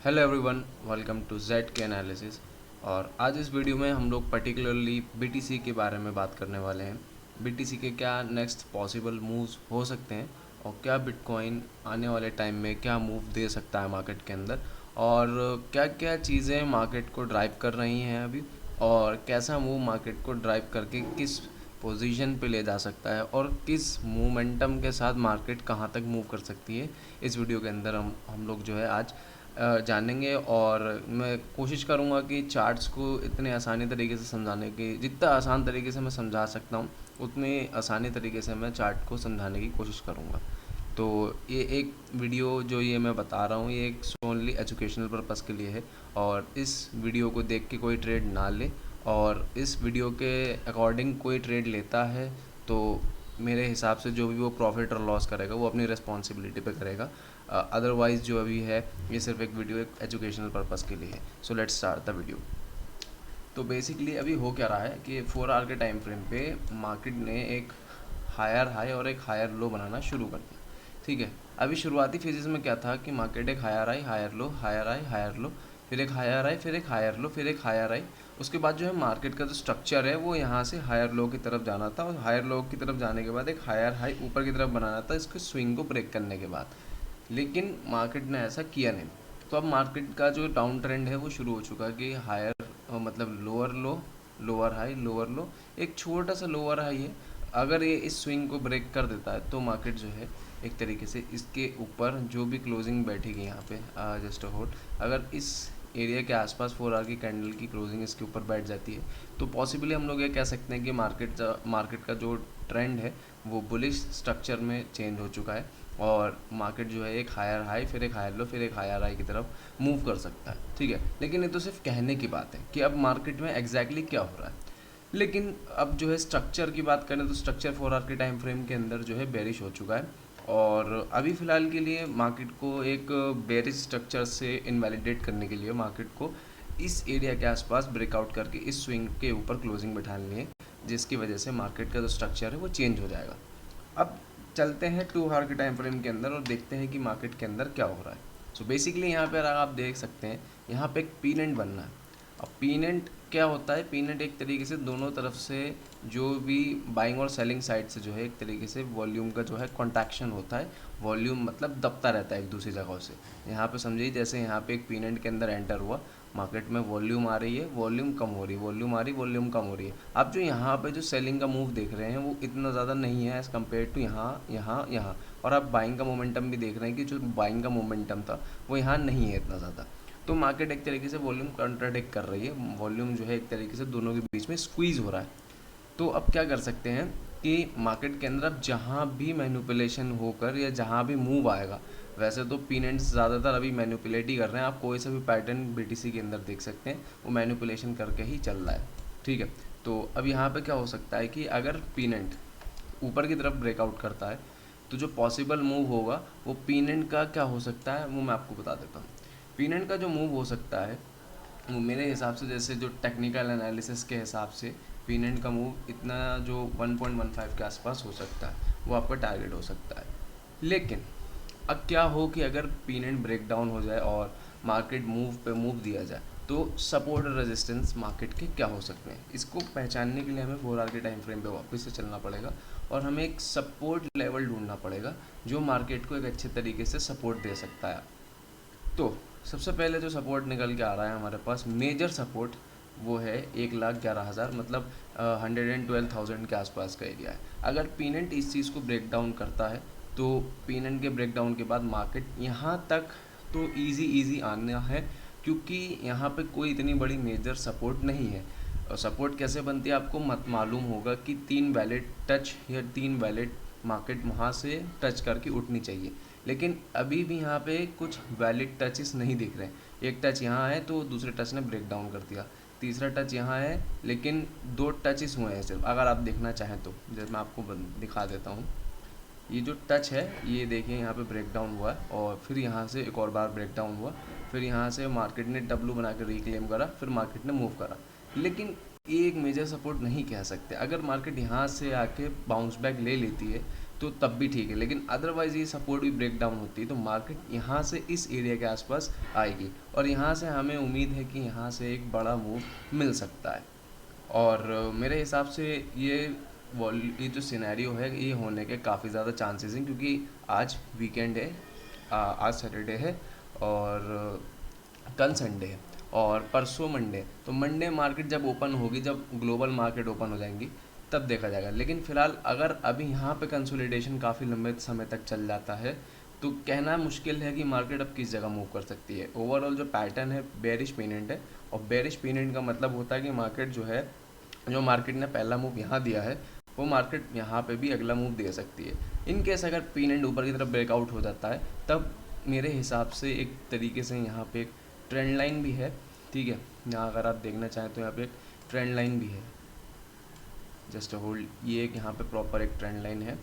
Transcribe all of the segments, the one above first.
Hello everyone, welcome to Z K analysis. और आज इस वीडियो में हम लोग पर्टिकुलरली बीटीसी के बारे में बात करने वाले हैं। बीटीसी के क्या नेक्स्ट पॉसिबल मूव्स हो सकते हैं और क्या बिटकॉइन आने वाले टाइम में क्या मूव दे सकता है मार्केट के अंदर, और क्या क्या चीज़ें मार्केट को ड्राइव कर रही हैं अभी, और कैसा मूव मार्केट को ड्राइव करके किस पोजीशन पे ले जा सकता है और किस मोमेंटम के साथ मार्केट कहाँ तक मूव कर सकती है। इस वीडियो के अंदर हम लोग जो है आज जानेंगे। और मैं कोशिश करूँगा कि चार्ट्स को इतने आसानी तरीके से समझाने की, जितना आसान तरीके से मैं समझा सकता हूँ उतनी आसानी तरीके से मैं चार्ट को समझाने की कोशिश करूँगा। तो ये एक वीडियो जो ये मैं बता रहा हूँ, ये एक ओनली एजुकेशनल पर्पस के लिए है। और इस वीडियो को देख के कोई ट्रेड ना ले, और इस वीडियो के अकॉर्डिंग कोई ट्रेड लेता है तो मेरे हिसाब से जो भी वो प्रॉफिट और लॉस करेगा वो अपनी रिस्पॉन्सिबिलिटी पे करेगा। अदरवाइज़ जो अभी है ये सिर्फ एक वीडियो एक एजुकेशनल पर्पस के लिए है। So let's start the video. तो बेसिकली अभी हो क्या रहा है कि 4 आवर के टाइम फ्रेम पे मार्केट ने एक हायर हाई और एक हायर लो बनाना शुरू कर दिया। ठीक है, अभी शुरुआती फेजेस में क्या था कि मार्केट एक higher high higher low, higher high higher low, फिर एक हायर हाई, फिर एक हायर लो, फिर एक हायर हाई। उसके बाद जो है मार्केट का जो स्ट्रक्चर है वो यहाँ से हायर लो की तरफ जाना था, और हायर लो की तरफ जाने के बाद एक हायर हाई ऊपर की तरफ बनाना था इसके स्विंग को ब्रेक करने के बाद। लेकिन मार्केट ने ऐसा किया नहीं। तो अब मार्केट का जो डाउन ट्रेंड है वो शुरू हो चुका है कि हायर मतलब लोअर लो, लोअर हाई, लोअर लो, एक छोटा सा लोअर हाई है। अगर ये इस स्विंग को ब्रेक कर देता है तो मार्केट जो है एक तरीके से इसके ऊपर जो भी क्लोजिंग बैठेगी यहाँ पे, जस्ट होल्ड, अगर इस एरिया के आसपास 4 आवर की कैंडल की क्लोजिंग इसके ऊपर बैठ जाती है तो पॉसिबली हम लोग ये कह सकते हैं कि मार्केट का जो ट्रेंड है वो बुलिश स्ट्रक्चर में चेंज हो चुका है। और मार्केट जो है एक हायर हाई, फिर एक हायर लो, फिर एक हायर हाई की तरफ मूव कर सकता है। ठीक है, लेकिन ये तो सिर्फ कहने की बात है कि अब मार्केट में एग्जैक्टली क्या हो रहा है। लेकिन अब जो है स्ट्रक्चर की बात करें तो स्ट्रक्चर 4 आवर के टाइम फ्रेम के अंदर जो है बेरिश हो चुका है। और अभी फ़िलहाल के लिए मार्केट को एक बेरिश स्ट्रक्चर से इनवैलिडेट करने के लिए मार्केट को इस एरिया के आसपास ब्रेकआउट करके इस स्विंग के ऊपर क्लोजिंग बैठानी है, जिसकी वजह से मार्केट का जो स्ट्रक्चर है वो चेंज हो जाएगा। अब चलते हैं 2 आवर के टाइम फ्रेम के अंदर और देखते हैं कि मार्केट के अंदर क्या हो रहा है। सो बेसिकली यहाँ पर आप देख सकते हैं यहाँ पे एक पीनेंट बनना है। अब पीनेंट क्या होता है? पीनेंट एक तरीके से दोनों तरफ से जो भी बाइंग और सेलिंग साइड से जो है एक तरीके से वॉल्यूम का जो है कॉन्ट्रैक्शन होता है। वॉल्यूम मतलब दबता रहता है एक दूसरी जगहों से। यहाँ पे समझिए जैसे यहाँ पे एक पीनेंट के अंदर एंटर हुआ, मार्केट में वॉल्यूम आ रही है, वॉल्यूम कम हो रही है, वॉल्यूम आ रही, वॉल्यूम कम हो रही है। आप जो यहाँ पे जो सेलिंग का मूव देख रहे हैं वो इतना ज़्यादा नहीं है एज़ कम्पेयर टू यहाँ यहाँ यहाँ। और आप बाइंग का मोमेंटम भी देख रहे हैं कि जो बाइंग का मोमेंटम था वो यहाँ नहीं है इतना ज़्यादा। तो मार्केट एक तरीके से वॉल्यूम कंट्राडिक्ट कर रही है, वॉल्यूम जो है एक तरीके से दोनों के बीच में स्क्वीज़ हो रहा है। तो अब क्या कर सकते हैं कि मार्केट के अंदर अब जहाँ भी मैनिपुलेशन होकर या जहाँ भी मूव आएगा, वैसे तो पीनेंट्स ज़्यादातर अभी मैनिपुलेट ही कर रहे हैं, आप कोई सा भी पैटर्न बीटीसी के अंदर देख सकते हैं वो मैनिपुलेशन करके ही चल रहा है। ठीक है, तो अब यहाँ पे क्या हो सकता है कि अगर पीनेंट ऊपर की तरफ ब्रेकआउट करता है तो जो पॉसिबल मूव होगा वो पीनेंट का क्या हो सकता है वो मैं आपको बता देता हूँ। पीनेंट का जो मूव हो सकता है वो मेरे हिसाब से, जैसे जो टेक्निकल एनालिसिस के हिसाब से पीनेंट का मूव इतना जो 1.15 के आसपास हो सकता है, वो आपका टारगेट हो सकता है। लेकिन अब क्या हो कि अगर पीनेंट ब्रेक डाउन हो जाए और मार्केट मूव पे मूव दिया जाए तो सपोर्ट और रेजिस्टेंस मार्केट के क्या हो सकते हैं, इसको पहचानने के लिए हमें 4 आवर के टाइम फ्रेम पे वापस से चलना पड़ेगा और हमें एक सपोर्ट लेवल ढूंढना पड़ेगा जो मार्केट को एक अच्छे तरीके से सपोर्ट दे सकता है। तो सबसे पहले जो सपोर्ट निकल के आ रहा है हमारे पास, मेजर सपोर्ट, वो है 1,11,000, मतलब 112,000 के आसपास का एरिया है। अगर पीनेंट इस चीज़ को ब्रेक डाउन करता है तो पीनेंट के ब्रेक डाउन के बाद मार्केट यहाँ तक तो इजी आना है, क्योंकि यहाँ पे कोई इतनी बड़ी मेजर सपोर्ट नहीं है। और सपोर्ट कैसे बनती है आपको मत मालूम होगा कि 3 वैलिड टच या 3 वैलिड मार्केट वहाँ से टच करके उठनी चाहिए। लेकिन अभी भी यहाँ पे कुछ वैलिड टचेस नहीं दिख रहे हैं। एक टच यहाँ है तो दूसरे टच ने ब्रेक डाउन कर दिया, तीसरा टच यहाँ है, लेकिन 2 टचेस हुए हैं सिर्फ। अगर आप देखना चाहें तो जैसे मैं आपको दिखा देता हूँ, ये जो टच है ये देखिए यहाँ पे ब्रेक डाउन हुआ है और फिर यहाँ से एक और बार ब्रेक डाउन हुआ, फिर यहाँ से मार्केट ने डब्लू बना कर रिक्लेम करा, फिर मार्केट ने मूव करा। लेकिन ये एक मेजर सपोर्ट नहीं कह सकते। अगर मार्केट यहाँ से आके बाउंस बैक ले लेती है तो तब भी ठीक है, लेकिन अदरवाइज़ ये सपोर्ट भी ब्रेक डाउन होती है तो मार्केट यहाँ से इस एरिया के आसपास आएगी और यहाँ से हमें उम्मीद है कि यहाँ से एक बड़ा मूव मिल सकता है। और मेरे हिसाब से ये जो सिनेरियो है ये होने के काफ़ी ज़्यादा चांसेस हैं, क्योंकि आज वीकेंड है, आज सैटरडे है और कल संडे है और परसों मंडे। तो मंडे मार्केट जब ओपन होगी, जब ग्लोबल मार्केट ओपन हो जाएंगी, तब देखा जाएगा। लेकिन फ़िलहाल अगर अभी यहाँ पे कंसोलिडेशन काफ़ी लंबे समय तक चल जाता है तो कहना मुश्किल है कि मार्केट अब किस जगह मूव कर सकती है। ओवरऑल जो पैटर्न है बेरिश पेनेंट है, और बेरिश पेनेंट का मतलब होता है कि मार्केट जो मार्केट ने पहला मूव यहाँ दिया है वो मार्केट यहाँ पे भी अगला मूव दे सकती है। इन केस अगर पेनेंट ऊपर की तरफ ब्रेकआउट हो जाता है तब मेरे हिसाब से एक तरीके से यहाँ पे एक ट्रेंड लाइन भी है, ठीक है। यहाँ अगर आप देखना चाहें तो यहाँ पे एक ट्रेंड लाइन भी है, जस्ट होल्ड, ये एक यहाँ पे प्रॉपर एक ट्रेंड लाइन है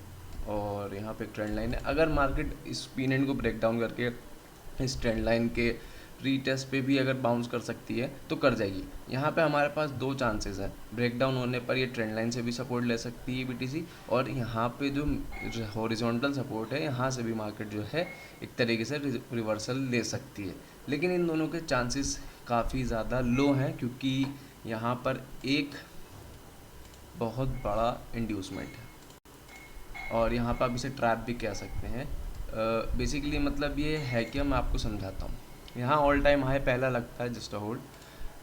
और यहाँ पे एक ट्रेंड लाइन है। अगर मार्केट इस पेनेंट को ब्रेक डाउन करके इस ट्रेंड लाइन के रीटेस्ट पे भी अगर बाउंस कर सकती है तो कर जाएगी। यहाँ पे हमारे पास दो चांसेस हैं, ब्रेक डाउन होने पर ये ट्रेंड लाइन से भी सपोर्ट ले सकती है बीटीसी, और यहाँ पे जो हॉरिजॉन्टल सपोर्ट है यहाँ से भी मार्केट जो है एक तरीके से रिवर्सल ले सकती है। लेकिन इन दोनों के चांसेस काफ़ी ज़्यादा लो हैं, क्योंकि यहाँ पर एक बहुत बड़ा इंड्यूसमेंट है और यहाँ पर आप इसे ट्रैप भी कह सकते हैं। बेसिकली मतलब ये है कि मैं आपको समझाता हूँ। यहाँ ऑल टाइम हाई पहला लगता है, जस्ट होल्ड,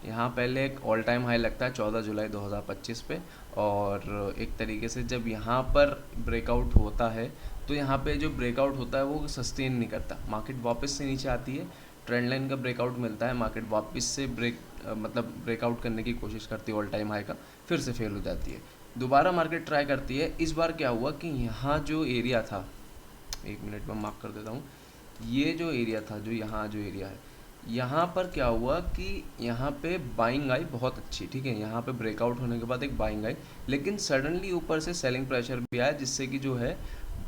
यहाँ पहले एक ऑल टाइम हाई लगता है 14 जुलाई 2025 पे, और एक तरीके से जब यहाँ पर ब्रेकआउट होता है तो यहाँ पे जो ब्रेकआउट होता है वो सस्टेन नहीं करता, मार्केट वापस से नीचे आती है, ट्रेंड लाइन का ब्रेकआउट मिलता है, मार्केट वापस से ब्रेकआउट करने की कोशिश करती है ऑल टाइम हाई का, फिर से फेल हो जाती है, दोबारा मार्केट ट्राई करती है। इस बार क्या हुआ कि यहाँ जो एरिया था, एक मिनट में मार्क कर देता हूँ, ये जो एरिया था, जो यहाँ जो एरिया है, यहाँ पर क्या हुआ कि यहाँ पे बाइंग आई बहुत अच्छी, ठीक है, यहाँ पे ब्रेकआउट होने के बाद एक बाइंग आई, लेकिन सडनली ऊपर से सेलिंग प्रेशर भी आया, जिससे कि जो है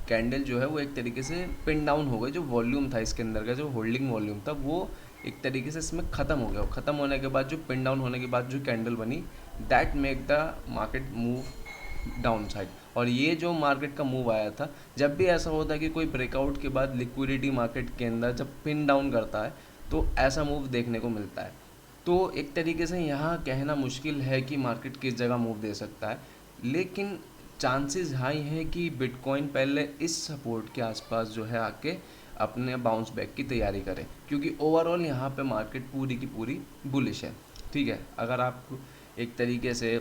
कैंडल जो है वो एक तरीके से पिन डाउन हो गई। जो वॉल्यूम था इसके अंदर का, जो होल्डिंग वॉल्यूम था, वो एक तरीके से इसमें ख़त्म हो गया। ख़त्म होने के बाद जो पिन डाउन होने के बाद जो कैंडल बनी, that make the market move down side. और ये जो मार्केट का मूव आया था, जब भी ऐसा होता है कि कोई ब्रेकआउट के बाद लिक्विडिटी मार्केट के अंदर जब पिन डाउन करता है तो ऐसा मूव देखने को मिलता है। तो एक तरीके से यहाँ कहना मुश्किल है कि मार्केट किस जगह मूव दे सकता है, लेकिन चांसेस हाई हैं कि बिटकॉइन पहले इस सपोर्ट के आसपास जो है आके अपने बाउंस बैक की तैयारी करे, क्योंकि ओवरऑल यहाँ पे मार्केट पूरी की पूरी बुलिश है, ठीक है। अगर आप एक तरीके से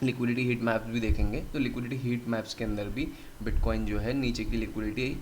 लिक्विडिटी हीट मैप्स भी देखेंगे तो लिक्विडिटी हीट मैप्स के अंदर भी बिटकॉइन जो है नीचे की लिक्विडिटी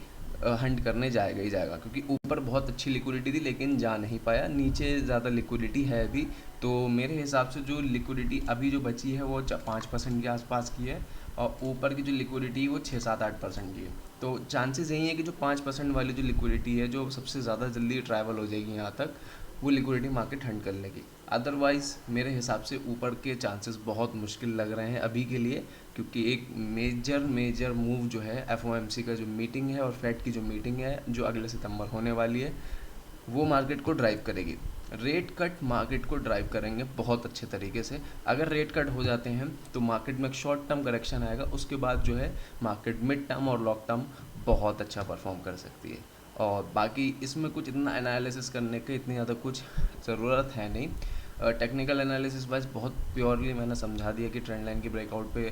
हंट करने जाएगा ही जाएगा, क्योंकि ऊपर बहुत अच्छी लिक्विडिटी थी लेकिन जा नहीं पाया, नीचे ज़्यादा लिक्विडिटी है अभी। तो मेरे हिसाब से जो लिक्विडिटी अभी जो बची है वो 5% के आसपास की है, और ऊपर की जो लिक्विडिटी वो 6-7-8% की है। तो चांसेस यही है कि जो 5% वाली जो लिक्विडिटी है, जो सबसे ज़्यादा जल्दी ट्रैवल हो जाएगी यहाँ तक, वो लिक्विडिटी मार्केट हंट कर लेगी। अदरवाइज़ मेरे हिसाब से ऊपर के चांसेस बहुत मुश्किल लग रहे हैं अभी के लिए, क्योंकि एक मेजर मूव जो है एफओएमसी का जो मीटिंग है और फेड की जो मीटिंग है जो अगले सितंबर होने वाली है, वो मार्केट को ड्राइव करेगी। रेट कट मार्केट को ड्राइव करेंगे बहुत अच्छे तरीके से। अगर रेट कट हो जाते हैं तो मार्केट में एक शॉर्ट टर्म करेक्शन आएगा, उसके बाद जो है मार्केट मिड टर्म और लॉन्ग टर्म बहुत अच्छा परफॉर्म कर सकती है। और बाकी इसमें कुछ इतना एनालिसिस करने के इतनी ज़्यादा कुछ ज़रूरत है नहीं। टेक्निकल एनालिसिस वाइज बहुत प्योरली मैंने समझा दिया कि ट्रेंड लाइन की ब्रेकआउट पे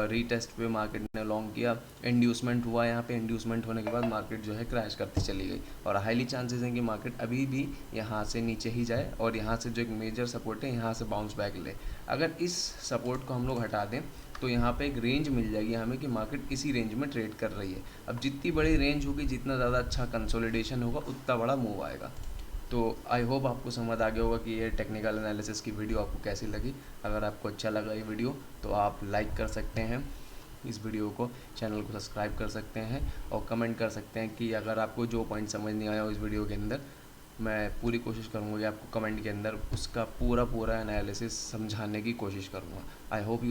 रीटेस्ट पे मार्केट ने लॉन्ग किया, इंड्यूसमेंट हुआ, यहाँ पे इंड्यूसमेंट होने के बाद मार्केट जो है क्रैश करती चली गई, और हाईली चांसेस हैं कि मार्केट अभी भी यहाँ से नीचे ही जाए और यहाँ से जो एक मेजर सपोर्ट है यहाँ से बाउंस बैक ले। अगर इस सपोर्ट को हम लोग हटा दें तो यहाँ पे एक रेंज मिल जाएगी हमें कि मार्केट इसी रेंज में ट्रेड कर रही है। अब जितनी बड़ी रेंज होगी, जितना ज़्यादा अच्छा कंसोलिडेशन होगा, उतना बड़ा मूव आएगा। तो आई होप आपको समझ आ गया होगा कि ये टेक्निकल एनालिसिस की वीडियो आपको कैसी लगी। अगर आपको अच्छा लगा ये वीडियो तो आप लाइक कर सकते हैं इस वीडियो को, चैनल को सब्सक्राइब कर सकते हैं और कमेंट कर सकते हैं कि अगर आपको जो पॉइंट समझ नहीं आया हो इस वीडियो के अंदर, मैं पूरी कोशिश करूँगा कि आपको कमेंट के अंदर उसका पूरा एनालिसिस समझाने की कोशिश करूँगा। I hope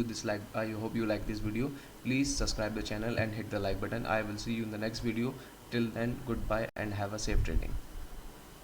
you like this video. Please subscribe the channel and hit the like button. I will see you in the next video. Till then, goodbye and have a safe trading.